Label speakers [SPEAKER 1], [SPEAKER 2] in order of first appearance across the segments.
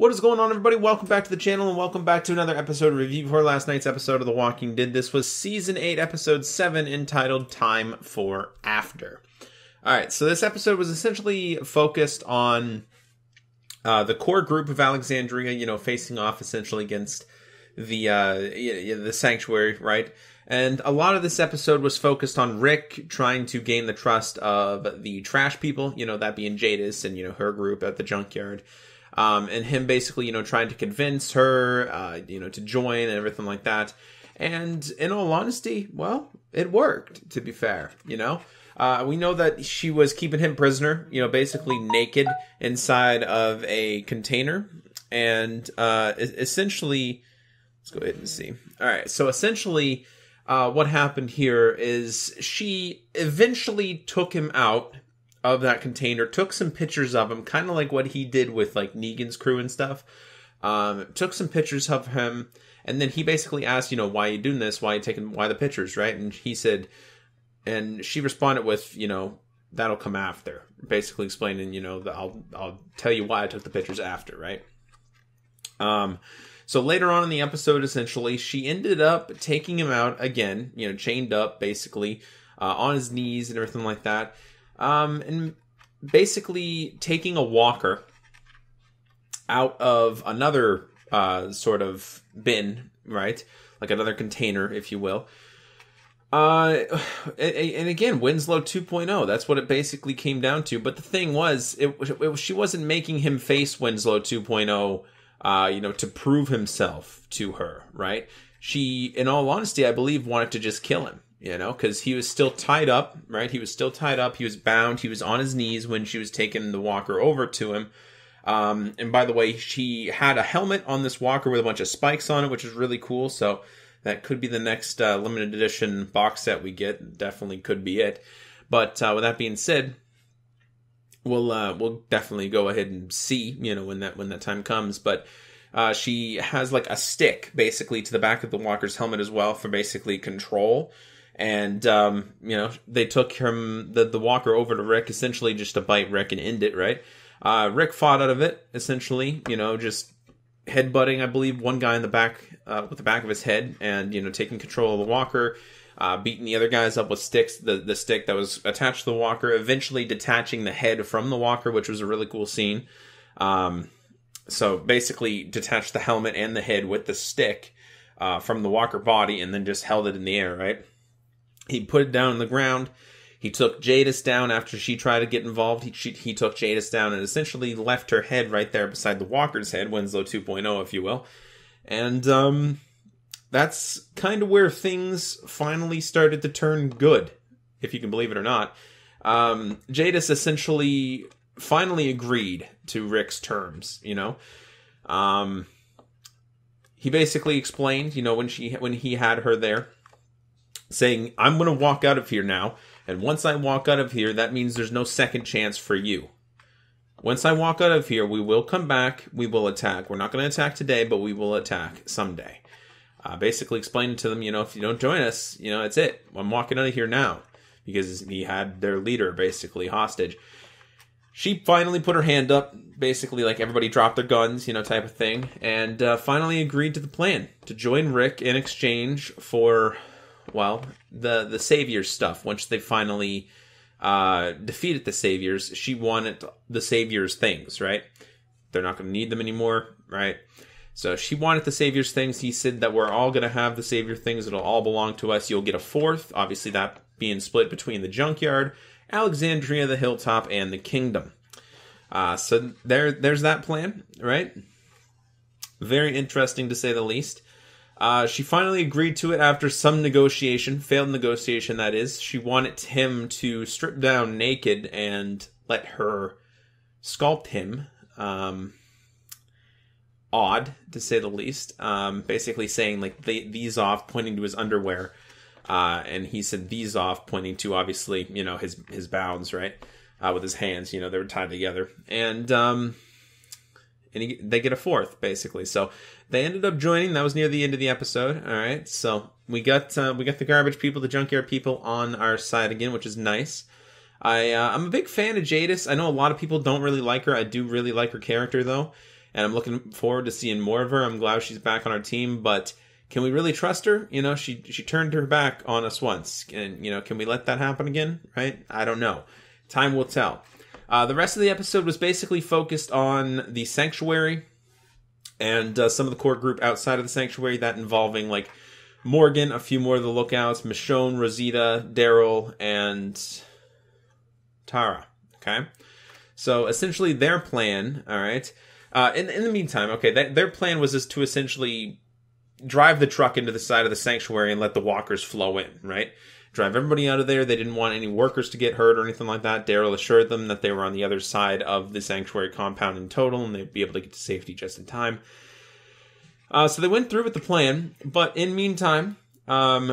[SPEAKER 1] What is going on, everybody? Welcome back to the channel and welcome back to another episode review for last night's episode of The Walking Dead. This was Season 8, Episode 7, entitled Time for After. Alright, so this episode was essentially focused on the core group of Alexandria, facing off essentially against the sanctuary, right? And a lot of this episode was focused on Rick trying to gain the trust of the trash people, that being Jadis and, her group at the junkyard. And him basically, trying to convince her, to join and everything like that. And in all honesty, well, it worked, to be fair, We know that she was keeping him prisoner, basically naked inside of a container. And essentially, let's go ahead and see. All right, so essentially, what happened here is she eventually took him out of that container, took some pictures of him, kind of like what he did with like Negan's crew and stuff. Took some pictures of him, and then he basically asked, why are you doing this? Why the pictures, right? And he said, and she responded with, that'll come after, basically explaining, that I'll tell you why I took the pictures after, right? So later on in the episode, essentially, she ended up taking him out again, chained up, basically, on his knees and everything like that. And basically taking a walker out of another sort of bin, right? Like another container, if you will. And again, Winslow 2.0, that's what it basically came down to. But the thing was, she wasn't making him face Winslow 2.0, to prove himself to her, right? She, in all honesty, I believe, wanted to just kill him. Because he was still tied up, right? He was still tied up. He was bound. He was on his knees when she was taking the walker over to him. And by the way, she had a helmet on this walker with a bunch of spikes on it, which is really cool. So that could be the next limited edition box set we get. Definitely could be it. But with that being said, we'll definitely go ahead and see, when that time comes. But she has like a stick basically to the back of the walker's helmet as well for basically control. And, they took him, the walker over to Rick, essentially just to bite Rick and end it, right? Rick fought out of it, essentially, just headbutting, I believe, one guy in the back, with the back of his head, and, taking control of the walker, beating the other guys up with sticks, the stick that was attached to the walker, eventually detaching the head from the walker, which was a really cool scene. So basically detached the helmet and the head with the stick, from the walker body, and then just held it in the air, right? He put it down on the ground. He took Jadis down after she tried to get involved. He took Jadis down and essentially left her head right there beside the walker's head, Winslow 2.0, if you will. And that's kind of where things finally started to turn good, if you can believe it or not. Jadis essentially finally agreed to Rick's terms, He basically explained, when he had her there, saying, I'm going to walk out of here now, and once I walk out of here, that means there's no second chance for you. Once I walk out of here, we will come back, we will attack. We're not going to attack today, but we will attack someday. Basically explaining to them, if you don't join us, that's it. I'm walking out of here now, because he had their leader basically hostage. She finally put her hand up, basically like everybody dropped their guns, type of thing, and finally agreed to the plan, to join Rick in exchange for, well, the Saviors stuff. Once they finally defeated the Saviors, she wanted the Saviors things, right? They're not going to need them anymore, right? So she wanted the Saviors things. He said that we're all going to have the Savior things. It'll all belong to us. You'll get a fourth, obviously that being split between the junkyard, Alexandria, the hilltop, and the kingdom. So there's that plan, right? Very interesting to say the least. She finally agreed to it after some negotiation, failed negotiation that is. She wanted him to strip down naked and let her sculpt him. Odd, to say the least. Basically saying, like, these off, pointing to his underwear. And he said these off, pointing to, obviously, his bounds, right? With his hands, they were tied together. And they get a fourth, basically. So they ended up joining. That was near the end of the episode. All right, so we got the garbage people, the junkyard people on our side again, which is nice. I'm a big fan of Jadis. I know a lot of people don't really like her. I do really like her character, though. and I'm looking forward to seeing more of her. I'm glad she's back on our team, but can we really trust her? You know, she turned her back on us once, and, you know, can we let that happen again, right? I don't know. Time will tell. The rest of the episode was basically focused on the Sanctuary and some of the core group outside of the Sanctuary, that involving, like, Morgan, a few more of the lookouts, Michonne, Rosita, Daryl, and Tara, okay? So, essentially, their plan, all right? In the meantime, okay, their plan was just to essentially drive the truck into the side of the Sanctuary and let the walkers flow in, right? Drive everybody out of there. They didn't want any workers to get hurt or anything like that. Daryl assured them that they were on the other side of the Sanctuary compound in total, and they'd be able to get to safety just in time. So they went through with the plan, but in meantime,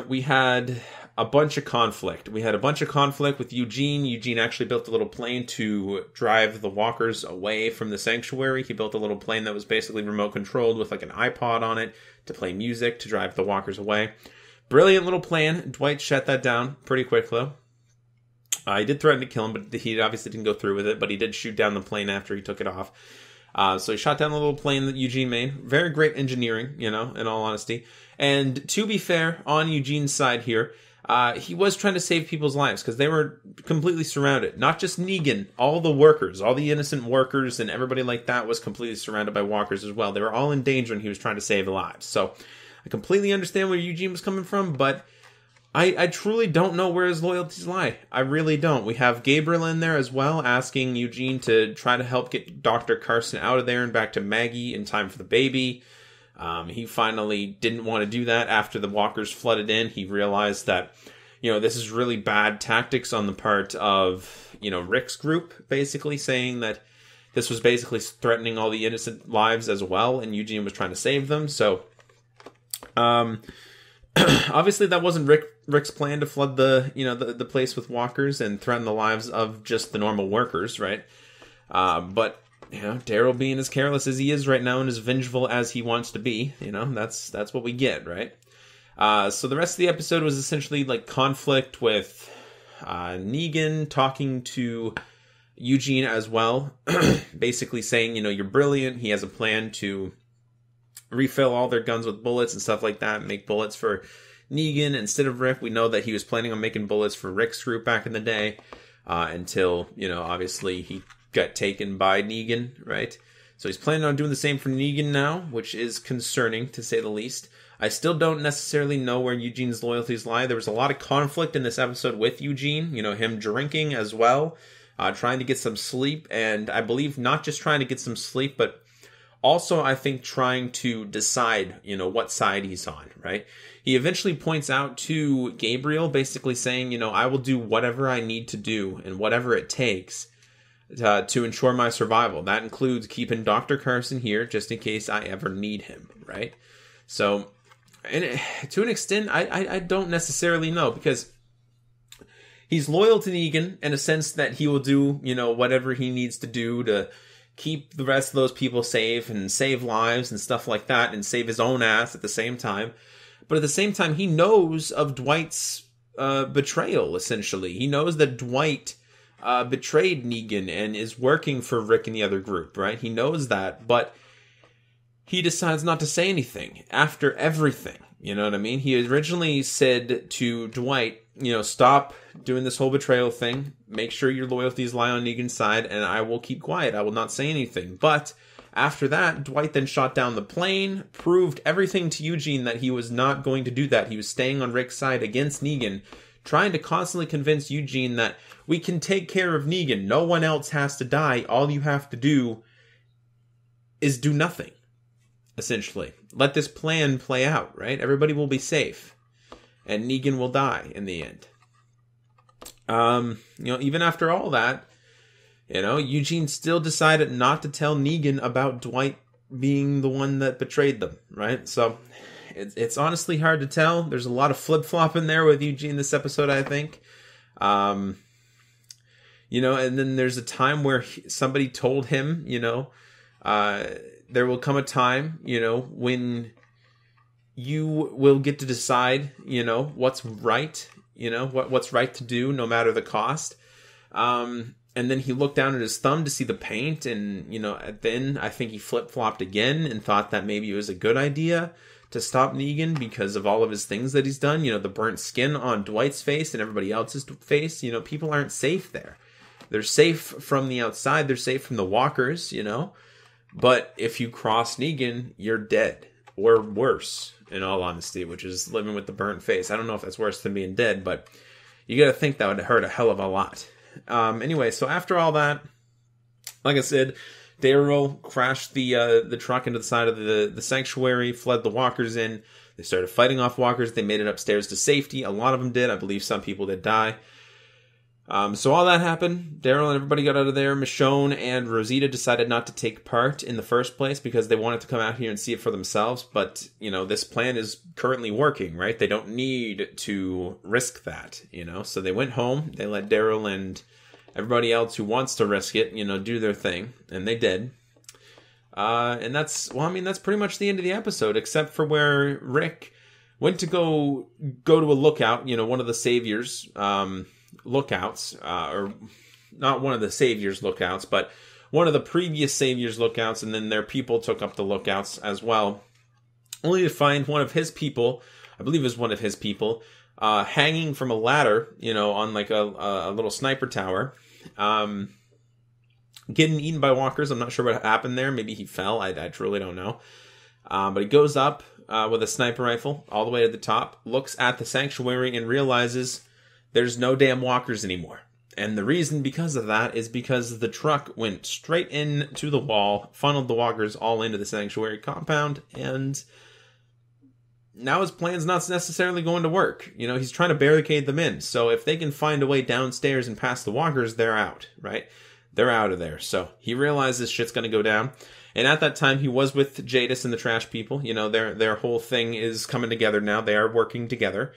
[SPEAKER 1] we had a bunch of conflict. We had a bunch of conflict with Eugene. Eugene actually built a little plane to drive the walkers away from the Sanctuary. He built a little plane that was basically remote controlled with like an iPod on it to play music to drive the walkers away. Brilliant little plan. Dwight shut that down pretty quick, though. He did threaten to kill him, but he obviously didn't go through with it, but he did shoot down the plane after he took it off. So he shot down the little plane that Eugene made. Very great engineering, you know, in all honesty. And to be fair, on Eugene's side here, he was trying to save people's lives because they were completely surrounded. Not just Negan, all the workers, all the innocent workers and everybody like that was completely surrounded by walkers as well. They were all in danger and he was trying to save lives. So I completely understand where Eugene was coming from, but I truly don't know where his loyalties lie. I really don't. We have Gabriel in there as well, asking Eugene to try to help get Dr. Carson out of there and back to Maggie in time for the baby. He finally didn't want to do that after the walkers flooded in. He realized that, you know, this is really bad tactics on the part of, you know, Rick's group, basically saying that this was basically threatening all the innocent lives as well, and Eugene was trying to save them. So, obviously that wasn't Rick's plan to flood the place with walkers and threaten the lives of just the normal workers, right? But, you know, Daryl being as careless as he is right now and as vengeful as he wants to be, you know, that's what we get, right? So the rest of the episode was essentially like conflict with Negan talking to Eugene as well, basically saying, you know, you're brilliant. He has a plan to refill all their guns with bullets and stuff like that, make bullets for Negan instead of Rick. We know that he was planning on making bullets for Rick's group back in the day, until, you know, obviously he got taken by Negan, right? So he's planning on doing the same for Negan now, which is concerning, to say the least. I still don't necessarily know where Eugene's loyalties lie. There was a lot of conflict in this episode with Eugene, you know, him drinking as well, trying to get some sleep, and I believe not just trying to get some sleep, but also, I think, trying to decide, you know, what side he's on, right? He eventually points out to Gabriel, basically saying, you know, I will do whatever I need to do and whatever it takes to ensure my survival. That includes keeping Dr. Carson here just in case I ever need him, right? So, and to an extent, I don't necessarily know, because he's loyal to Negan in a sense that he will do, you know, whatever he needs to do to keep the rest of those people safe and save lives and stuff like that, and save his own ass at the same time. But at the same time, he knows of Dwight's betrayal, essentially. He knows that Dwight betrayed Negan and is working for Rick and the other group, right? He knows that, but he decides not to say anything after everything. You know what I mean? He originally said to Dwight, you know, stop doing this whole betrayal thing. Make sure your loyalties lie on Negan's side, and I will keep quiet. I will not say anything. But after that, Dwight then shot down the plane, proved everything to Eugene that he was not going to do that. He was staying on Rick's side against Negan, trying to constantly convince Eugene that we can take care of Negan. No one else has to die. All you have to do is do nothing, essentially. Let this plan play out, right? Everybody will be safe, and Negan will die in the end. You know, even after all that, you know, Eugene still decided not to tell Negan about Dwight being the one that betrayed them, right? So it's honestly hard to tell. There's a lot of flip-flop in there with Eugene this episode, I think. You know, and then there's a time where somebody told him, you know, there will come a time, you know, when you will get to decide, you know, what's right, you know, what's right to do no matter the cost. And then he looked down at his thumb to see the paint, and, you know, then I think he flip-flopped again and thought that maybe it was a good idea to stop Negan because of all of his things that he's done. You know, the burnt skin on Dwight's face and everybody else's face. You know, people aren't safe there. They're safe from the outside. They're safe from the walkers, you know. But if you cross Negan, you're dead. Or worse, in all honesty, which is living with the burnt face. I don't know if that's worse than being dead, but you got to think that would hurt a hell of a lot. Anyway, so after all that, like I said, Daryl crashed the truck into the side of the sanctuary, fled the walkers in. They started fighting off walkers. They made it upstairs to safety. A lot of them did. I believe some people did die. So all that happened. Daryl and everybody got out of there. Michonne and Rosita decided not to take part in the first place because they wanted to come out here and see it for themselves. But, you know, this plan is currently working, right? They don't need to risk that, you know. So they went home. They let Daryl and everybody else who wants to risk it, you know, do their thing. And they did. And that's, well, I mean, that's pretty much the end of the episode, except for where Rick went to go to a lookout, you know, one of the Savior's lookouts, or not one of the Savior's lookouts, but one of the previous Savior's lookouts, and then their people took up the lookouts as well, only to find one of his people, I believe it was one of his people, hanging from a ladder, you know, on like a little sniper tower, getting eaten by walkers. I'm not sure what happened there. Maybe he fell. I truly don't know. But he goes up with a sniper rifle all the way to the top, looks at the sanctuary, and realizes there's no damn walkers anymore. And the reason because of that is because the truck went straight into the wall, funneled the walkers all into the sanctuary compound, and now his plan's not necessarily going to work. You know, he's trying to barricade them in. So if they can find a way downstairs and past the walkers, they're out, right? They're out of there. So he realizes shit's going to go down. And at that time, he was with Jadis and the Trash People. You know, their whole thing is coming together now. They are working together.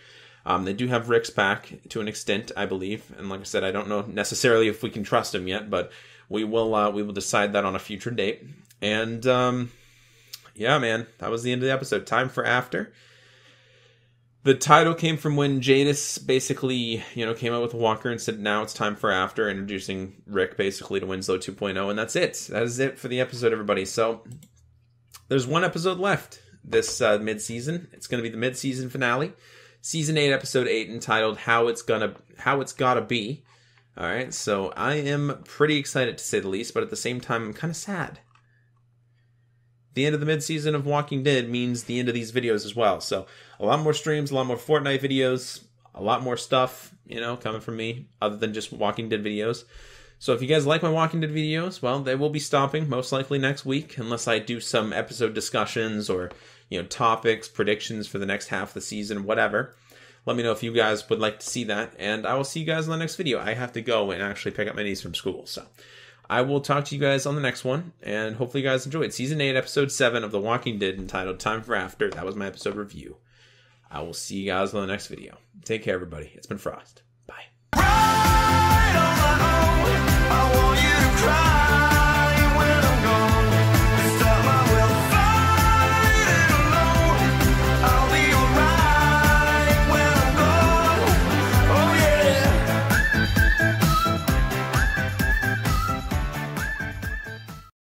[SPEAKER 1] They do have Rick's back to an extent, I believe. And like I said, I don't know necessarily if we can trust him yet, but we will decide that on a future date. And yeah, man, that was the end of the episode. Time for After. The title came from when Jadis basically, you know, came out with a walker and said, now it's time for After, introducing Rick basically to Winslow 2.0. And that's it. That is it for the episode, everybody. So there's one episode left this mid-season. It's going to be the mid-season finale. Season 8, Episode 8, entitled How It's Gotta Be. Alright, so I am pretty excited to say the least, but at the same time, I'm kind of sad. The end of the mid-season of Walking Dead means the end of these videos as well. So, a lot more streams, a lot more Fortnite videos, a lot more stuff, you know, coming from me, other than just Walking Dead videos. So if you guys like my Walking Dead videos, well, they will be stopping most likely next week, unless I do some episode discussions or, you know, topics, predictions for the next half of the season, whatever. Let me know if you guys would like to see that, and I will see you guys in the next video. I have to go and actually pick up my niece from school, so I will talk to you guys on the next one, and hopefully you guys enjoyed. Season 8, Episode 7 of The Walking Dead, entitled Time for After. That was my episode review. I will see you guys on the next video. Take care, everybody. It's been Frost.